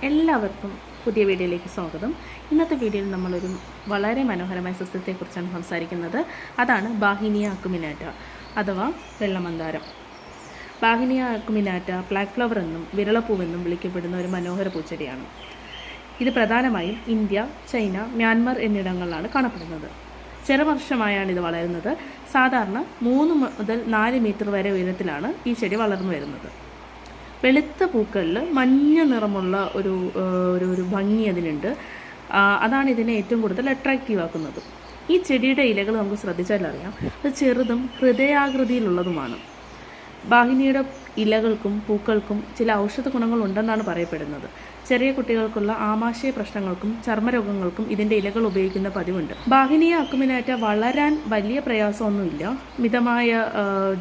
എല്ലാവർക്കും പുതിയ വീഡിയോയിലേക്ക് സ്വാഗതം. ഇന്നത്തെ വീഡിയോയിൽ നമ്മളൊരു വളരെ മനോഹരമായ സസ്യത്തെക്കുറിച്ചാണ് സംസാരിക്കുന്നത്. അതാണ് ബാഹിനിയ അക്കുമിനാറ്റ അഥവാ വെള്ളമന്ദാരം. ബാഹിനിയ അക്കുമിനാറ്റ ബ്ലാക്ക് ഫ്ലവർ എന്നും വിരളപ്പൂവെന്നും വിളിക്കപ്പെടുന്ന ഒരു മനോഹര പൂച്ചെടിയാണ്. ഇത് പ്രധാനമായും ഇന്ത്യ, ചൈന, മ്യാൻമർ എന്നിടങ്ങളിലാണ് കാണപ്പെടുന്നത്. ചെറുവർഷമായാണ് ഇത് വളരുന്നത്. സാധാരണ 3 മുതൽ 4 മീറ്റർ വരെ ഉയരത്തിലാണ് ഈ ചെടി വളർന്നു വരുന്നത്. വെളുത്ത പൂക്കളിൽ മഞ്ഞ നിറമുള്ള ഒരു ഭംഗി അതിനുണ്ട്. അതാണ് ഇതിനെ ഏറ്റവും കൂടുതൽ അട്രാക്റ്റീവ് ആക്കുന്നത്. ഈ ചെടിയുടെ ഇലകൾ നമുക്ക് ശ്രദ്ധിച്ചാൽ അറിയാം, അത് ചെറുതും ഹൃദയാകൃതിയിലുള്ളതുമാണ്. ബാഹിനിയുടെ ഇലകൾക്കും പൂക്കൾക്കും ചില ഔഷധ ഗുണങ്ങളുണ്ടെന്നാണ് പറയപ്പെടുന്നത്. ചെറിയ കുട്ടികൾക്കുള്ള ആമാശയ പ്രശ്നങ്ങൾക്കും ചർമ്മരോഗങ്ങൾക്കും ഇതിൻ്റെ ഇലകൾ ഉപയോഗിക്കുന്ന പതിവുണ്ട്. ബാഹിനിയ അക്കുമിനാറ്റ വളരാൻ വലിയ പ്രയാസമൊന്നുമില്ല. മിതമായ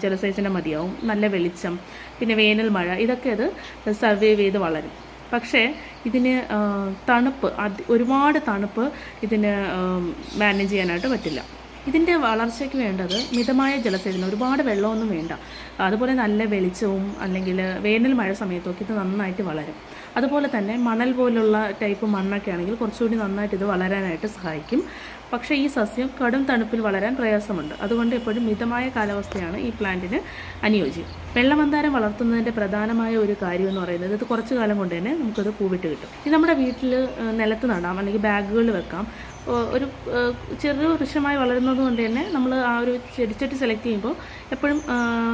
ജലസേചനം മതിയാവും, നല്ല വെളിച്ചം, പിന്നെ വേനൽ മഴ, ഇതൊക്കെ അത് സർവൈവ് ചെയ്ത് വളരും. പക്ഷേ ഇതിന് ഒരുപാട് തണുപ്പ് ഇതിന് മാനേജ് ചെയ്യാനായിട്ട് പറ്റില്ല. ഇതിൻ്റെ വളർച്ചയ്ക്ക് വേണ്ടത് മിതമായ ജലസേചനം, ഒരുപാട് വെള്ളമൊന്നും വേണ്ട. അതുപോലെ നല്ല വെളിച്ചവും അല്ലെങ്കിൽ വേനൽ മഴ സമയത്തൊക്കെ ഇത് നന്നായിട്ട് വളരും. അതുപോലെ തന്നെ മണൽ പോലുള്ള ടൈപ്പ് മണ്ണൊക്കെ ആണെങ്കിൽ കുറച്ചുകൂടി നന്നായിട്ട് ഇത് വളരാനായിട്ട് സഹായിക്കും. പക്ഷേ ഈ സസ്യം കടും തണുപ്പിൽ വളരാൻ പ്രയാസമുണ്ട്. അതുകൊണ്ട് എപ്പോഴും മിതമായ കാലാവസ്ഥയാണ് ഈ പ്ലാന്റിന് അനുയോജ്യം. വെള്ളമന്ദാരം വളർത്തുന്നതിൻ്റെ പ്രധാനമായ ഒരു കാര്യം എന്ന് പറയുന്നത് ഇത് കുറച്ച് കാലം കൊണ്ട് തന്നെ നമുക്കത് പൂവിട്ട് കിട്ടും. ഇത് നമ്മുടെ വീട്ടിൽ നിലത്ത് നടാം, അല്ലെങ്കിൽ ബാഗുകളിൽ വെക്കാം. ഒരു ചെറു വൃക്ഷമായി വളരുന്നത് കൊണ്ട് തന്നെ നമ്മൾ ആ ഒരു ചെടിച്ചട്ടി സെലക്ട് ചെയ്യുമ്പോൾ എപ്പോഴും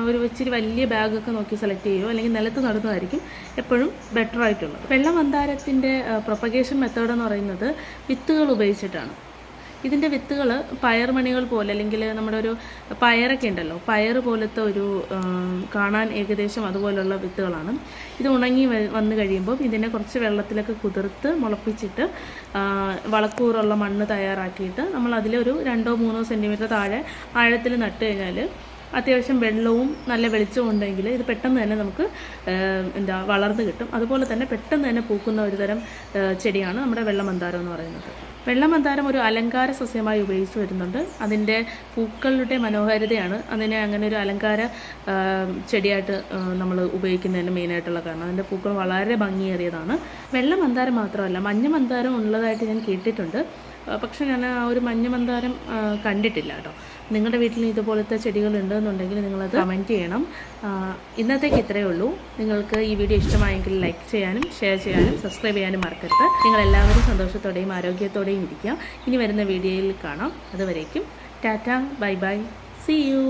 ഒരു ഇച്ചിരി വലിയ ബാഗൊക്കെ നോക്കി സെലക്ട് ചെയ്യുമോ, അല്ലെങ്കിൽ നിലത്ത് നടുന്നതായിരിക്കും എപ്പോഴും ബെറ്റർ ആയിട്ടുള്ളത്. വെള്ളമന്ദാരത്തിൻ്റെ പ്രൊപ്പഗേഷൻ മെത്തേഡ് എന്ന് പറയുന്നത് വിത്തുകൾ ഉപയോഗിച്ചിട്ടാണ്. ഇതിൻ്റെ വിത്തുകൾ പയർമണികൾ പോലെ, അല്ലെങ്കിൽ നമ്മുടെ ഒരു പയറൊക്കെ ഉണ്ടല്ലോ, പയർ പോലത്തെ ഒരു കാണാൻ ഏകദേശം അതുപോലുള്ള വിത്തുകളാണ്. ഇത് ഉണങ്ങി വന്നു കഴിയുമ്പോൾ ഇതിനെ കുറച്ച് വെള്ളത്തിലൊക്കെ കുതിർത്ത് മുളപ്പിച്ചിട്ട് വളക്കൂറുള്ള മണ്ണ് തയ്യാറാക്കിയിട്ട് നമ്മൾ അതിലൊരു 2-3 സെൻറ്റിമീറ്റർ താഴെ ആഴത്തിൽ നട്ട് കഴിഞ്ഞാൽ അത്യാവശ്യം വെള്ളവും നല്ല വെളിച്ചവും ഉണ്ടെങ്കിൽ ഇത് പെട്ടെന്ന് തന്നെ നമുക്ക് വളർന്നു കിട്ടും. അതുപോലെ തന്നെ പെട്ടെന്ന് തന്നെ പൂക്കുന്ന ഒരു തരം ചെടിയാണ് നമ്മുടെ വെള്ളമന്ദാരം എന്ന് പറയുന്നത്. വെള്ളമന്ദാരം ഒരു അലങ്കാര സസ്യമായി ഉപയോഗിച്ച് വരുന്നുണ്ട്. അതിൻ്റെ പൂക്കളുടെ മനോഹാരിതയാണ് അതിനെ അങ്ങനെ ഒരു അലങ്കാര ചെടിയായിട്ട് നമ്മൾ ഉപയോഗിക്കുന്നതിന് മെയിനായിട്ടുള്ള കാരണം. അതിൻ്റെ പൂക്കൾ വളരെ ഭംഗിയേറിയതാണ്. വെള്ളമന്ദാരം മാത്രമല്ല, മഞ്ഞ മന്ദാരം ഉള്ളതായിട്ട് ഞാൻ കേട്ടിട്ടുണ്ട്. പക്ഷെ ഞാൻ ആ ഒരു മഞ്ഞ മന്ദാരം കണ്ടിട്ടില്ല കേട്ടോ. നിങ്ങളുടെ വീട്ടിൽ ഇതുപോലത്തെ ചെടികൾ ഉണ്ടെന്നുണ്ടെങ്കിൽ നിങ്ങളത് കമൻറ്റ് ചെയ്യണം. ഇന്നത്തേക്ക് ഇത്രയേ ഉള്ളൂ. നിങ്ങൾക്ക് ഈ വീഡിയോ ഇഷ്ടമായെങ്കിൽ ലൈക്ക് ചെയ്യാനും ഷെയർ ചെയ്യാനും സബ്സ്ക്രൈബ് ചെയ്യാനും മറക്കരുത്. നിങ്ങളെല്ലാവരും സന്തോഷത്തോടെയും ആരോഗ്യത്തോടെയും ഇരിക്കുക. ഇനി വരുന്ന വീഡിയോയിൽ കാണാം. അതുവരേക്കും tata, bye bye, see U.